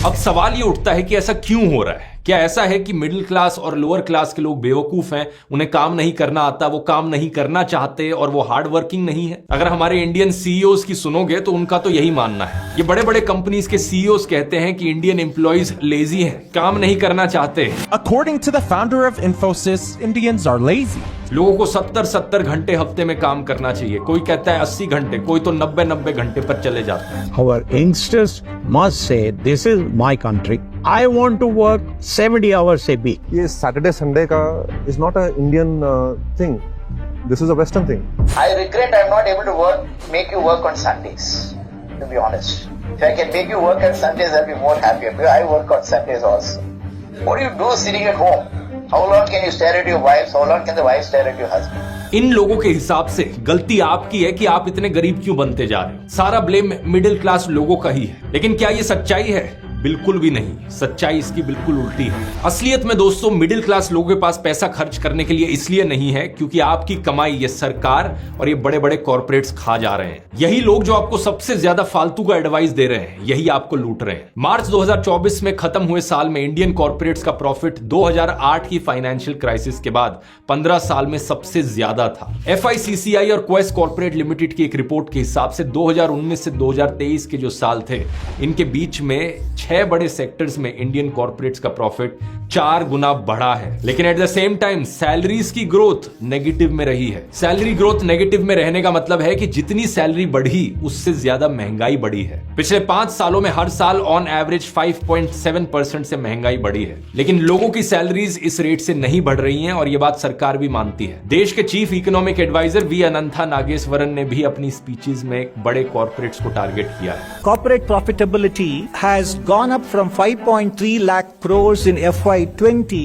अब सवाल ये उठता है कि ऐसा क्यों हो रहा है? क्या ऐसा है कि मिडिल क्लास और लोअर क्लास के लोग बेवकूफ हैं, उन्हें काम नहीं करना आता, वो काम नहीं करना चाहते और वो हार्ड वर्किंग नहीं है? अगर हमारे इंडियन सीईओज की सुनोगे तो उनका तो यही मानना है। ये बड़े बड़े कंपनीज के सीईओज कहते हैं कि इंडियन एम्प्लॉइज लेजी हैं, काम नहीं करना चाहते। According to the founder of Infosys, Indians are lazy. लोगों को 70 घंटे हफ्ते में काम करना चाहिए, कोई कहता है 80 घंटे, कोई तो 90 घंटे पर चले जाते हैं। Our youngsters must say, this is my country. I want to work 70 hours a week. ये सैटरडे संडे का is not a Indian thing. This is a Western thing. I regret I'm not able to make you work on Sundays, to be honest. If I can make you work on Sundays, I'll be more happier. Because I work on Sundays also. What do you do sitting at home? How long can you stare at your wife? How long can the wife stare at your husband? इन लोगों के हिसाब से गलती आपकी है कि आप इतने गरीब क्यों बनते जा रहे हो। सारा ब्लेम मिडिल क्लास लोगों का ही है। लेकिन क्या ये सच्चाई है? बिल्कुल भी नहीं। सच्चाई इसकी बिल्कुल उल्टी है। असलियत में दोस्तों मिडिल क्लास लोगों के पास पैसा खर्च करने के लिए इसलिए नहीं है क्योंकि आपकी कमाई ये सरकार और ये बड़े बड़े कॉर्पोरेट्स खा जा रहे हैं। यही लोग जो आपको सबसे ज्यादा फालतू का एडवाइस दे रहे हैं, यही आपको लूट रहे हैं। मार्च 2024 में खत्म हुए साल में इंडियन कॉर्पोरेट्स का प्रॉफिट 2008 की फाइनेंशियल क्राइसिस के बाद 15 साल में सबसे ज्यादा था। FICCI और क्वेस कॉर्पोरेट लिमिटेड की एक रिपोर्ट के हिसाब से 2019 से 2023 के जो साल थे, इनके बीच में 6 बड़े सेक्टर्स में इंडियन कॉर्पोरेट्स का प्रॉफिट 4 गुना बढ़ा है। लेकिन at the same time salaries की ग्रोथ नेगेटिव में रही है। सैलरी ग्रोथ नेगेटिव में रहने का मतलब है कि जितनी सैलरी बढ़ी उससे ज्यादा महंगाई बढ़ी है। पिछले 5 सालों में हर साल ऑन एवरेज 5.7% से महंगाई बढ़ी है। लेकिन लोगों की सैलरीज इस रेट से नहीं बढ़ रही हैं और यह बात सरकार भी मानती है। देश के chief economic adviser V Anantha Nageswaran ने भी अपनी स्पीचेस में बड़े कॉर्पोरेट्स को टारगेट किया है। Corporate profitability has gone up from 5.3 lakh crores in FY20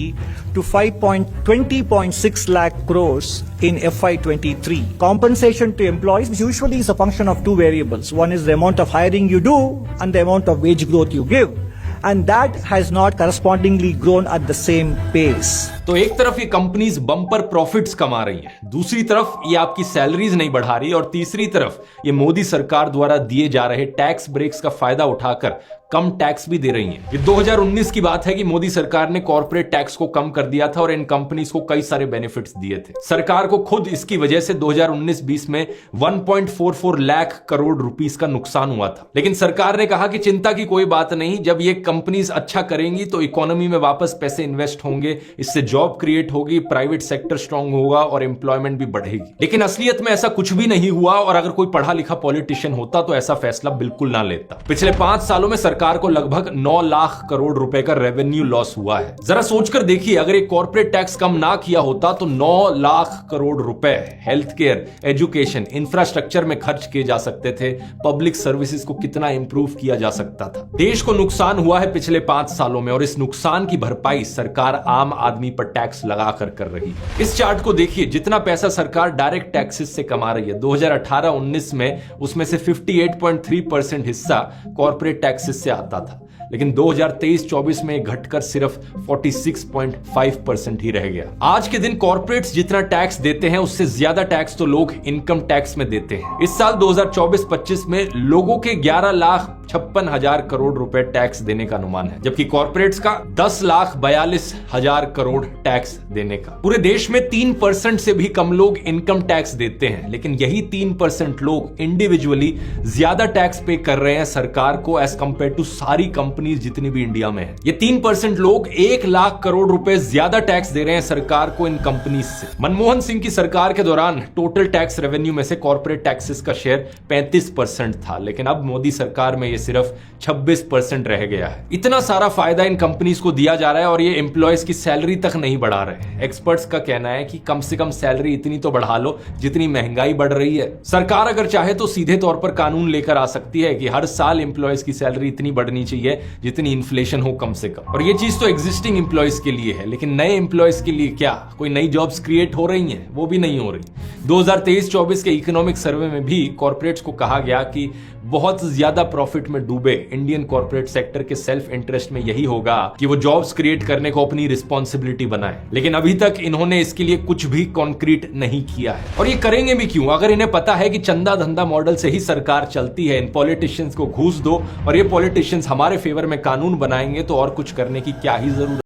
to 20.6 lakh crores in FY23. Compensation to employees usually is a function of two variables. One is the amount of hiring you do and the amount of wage growth you give. And that has not correspondingly grown at the same pace. तो एक तरफ ये companies bumper profits कमा रही हैं, दूसरी तरफ ये आपकी सैलरीज नहीं बढ़ा रही और तीसरी तरफ ये मोदी सरकार द्वारा दिए जा रहे टैक्स ब्रेक्स का फायदा उठाकर कम टैक्स भी दे रही हैं। ये 2019 की बात है कि मोदी सरकार ने कॉर्पोरेट टैक्स को कम कर दिया था और इन कंपनीज को कई सारे बेनिफिट्स दिए थे। सरकार को खुद इसकी वजह से 2019-20 में 1.44 लाख करोड़ रुपीस का नुकसान हुआ था। लेकिन सरकार ने कहा कि चिंता की कोई बात नहीं, जब ये कंपनीज अच्छा करेंगी तो इकोनॉमी में वापस पैसे इन्वेस्ट होंगे, इससे जॉब क्रिएट होगी, प्राइवेट सेक्टर स्ट्रांग होगा और एम्प्लॉयमेंट भी बढ़ेगी। लेकिन असलियत में ऐसा कुछ भी नहीं हुआ और अगर कोई पढ़ा लिखा पॉलिटिशियन होता तो ऐसा फैसला बिल्कुल ना लेता। पिछले 5 सालों में सरकार को लगभग 9 लाख करोड़ रुपए का रेवेन्यू लॉस हुआ है। जरा सोचकर देखिए, अगर एक कॉर्पोरेट टैक्स कम ना किया होता तो 9 लाख करोड़ रुपए हेल्थ केयर, एजुकेशन, इंफ्रास्ट्रक्चर में खर्च किए जा सकते थे। पब्लिक सर्विसेज को कितना इंप्रूव किया जा सकता था। देश को नुकसान हुआ है पिछले 5 सालों में और इस नुकसान की भरपाई सरकार आम आदमी पर टैक्स लगाकर कर रही है। इस चार्ट को देखिए, जितना पैसा सरकार डायरेक्ट टैक्सेस से कमा रही है, 2018-19 में उसमें से 58.3% हिस्सा कॉर्पोरेट टैक्सेस से आता था। लेकिन 2023-24 में घटकर सिर्फ 46.5% ही रह गया। आज के दिन कॉर्पोरेट्स जितना टैक्स देते हैं उससे ज्यादा टैक्स तो लोग इनकम टैक्स में देते हैं। इस साल 2024-25 में लोगों के 11,56,000 करोड़ रुपए टैक्स देने का अनुमान है, जबकि कॉर्पोरेट्स का 10,42,000 करोड़ टैक्स देने का। पूरे देश में 3% से भी कम लोग इनकम टैक्स देते हैं, लेकिन यही 3% लोग इंडिविजुअली ज्यादा टैक्स पे कर रहे हैं सरकार को एज कंपेयर टू सारी कंपनी जितनी भी इंडिया में है। ये 3% लोग 1 लाख करोड़ रुपए ज्यादा टैक्स दे रहे हैं सरकार को इन कंपनीज से। मनमोहन सिंह की सरकार के दौरान टोटल टैक्स रेवेन्यू में से कॉर्पोरेट टैक्सेस का शेयर 35% था, लेकिन अब मोदी सरकार में ये सिर्फ 26% रह गया है। इतना सारा फायदा इन कंपनीज को दिया जा रहा है और ये एम्प्लॉयज की सैलरी तक नहीं बढ़ा रहे हैं। एक्सपर्ट्स का कहना है कि कम से कम सैलरी इतनी तो बढ़ा लो जितनी महंगाई बढ़ रही है। सरकार अगर चाहे तो सीधे तौर पर कानून लेकर आ सकती है कि हर साल एम्प्लॉयज की सैलरी इतनी बढ़नी चाहिए जितनी इन्फ्लेशन हो कम से कम। और ये चीज तो एग्जिस्टिंग एम्प्लॉयज के लिए है, लेकिन नए एम्प्लॉयज के लिए क्या कोई नई जॉब्स क्रिएट हो रही हैं? वो भी नहीं हो रही। 2023-24 के इकोनॉमिक सर्वे में भी कॉर्पोरेट्स को कहा गया कि बहुत ज्यादा प्रॉफिट में डूबे इंडियन कॉर्पोरेट सेक्टर के सेल्फ इंटरेस्ट में यही होगा कि वो जॉब्स क्रिएट करने को अपनी रिस्पॉन्सिबिलिटी बनाए, लेकिन अभी तक इन्होंने इसके लिए कुछ भी कॉन्क्रीट नहीं किया है। और ये करेंगे भी क्यों, अगर इन्हें पता है कि चंदा धंधा मॉडल से ही सरकार चलती है, इन पॉलिटिशियंस को घूस दो और ये पॉलिटिशियंस हमारे फेवर में कानून बनाएंगे तो और कुछ करने की क्या ही जरूरत।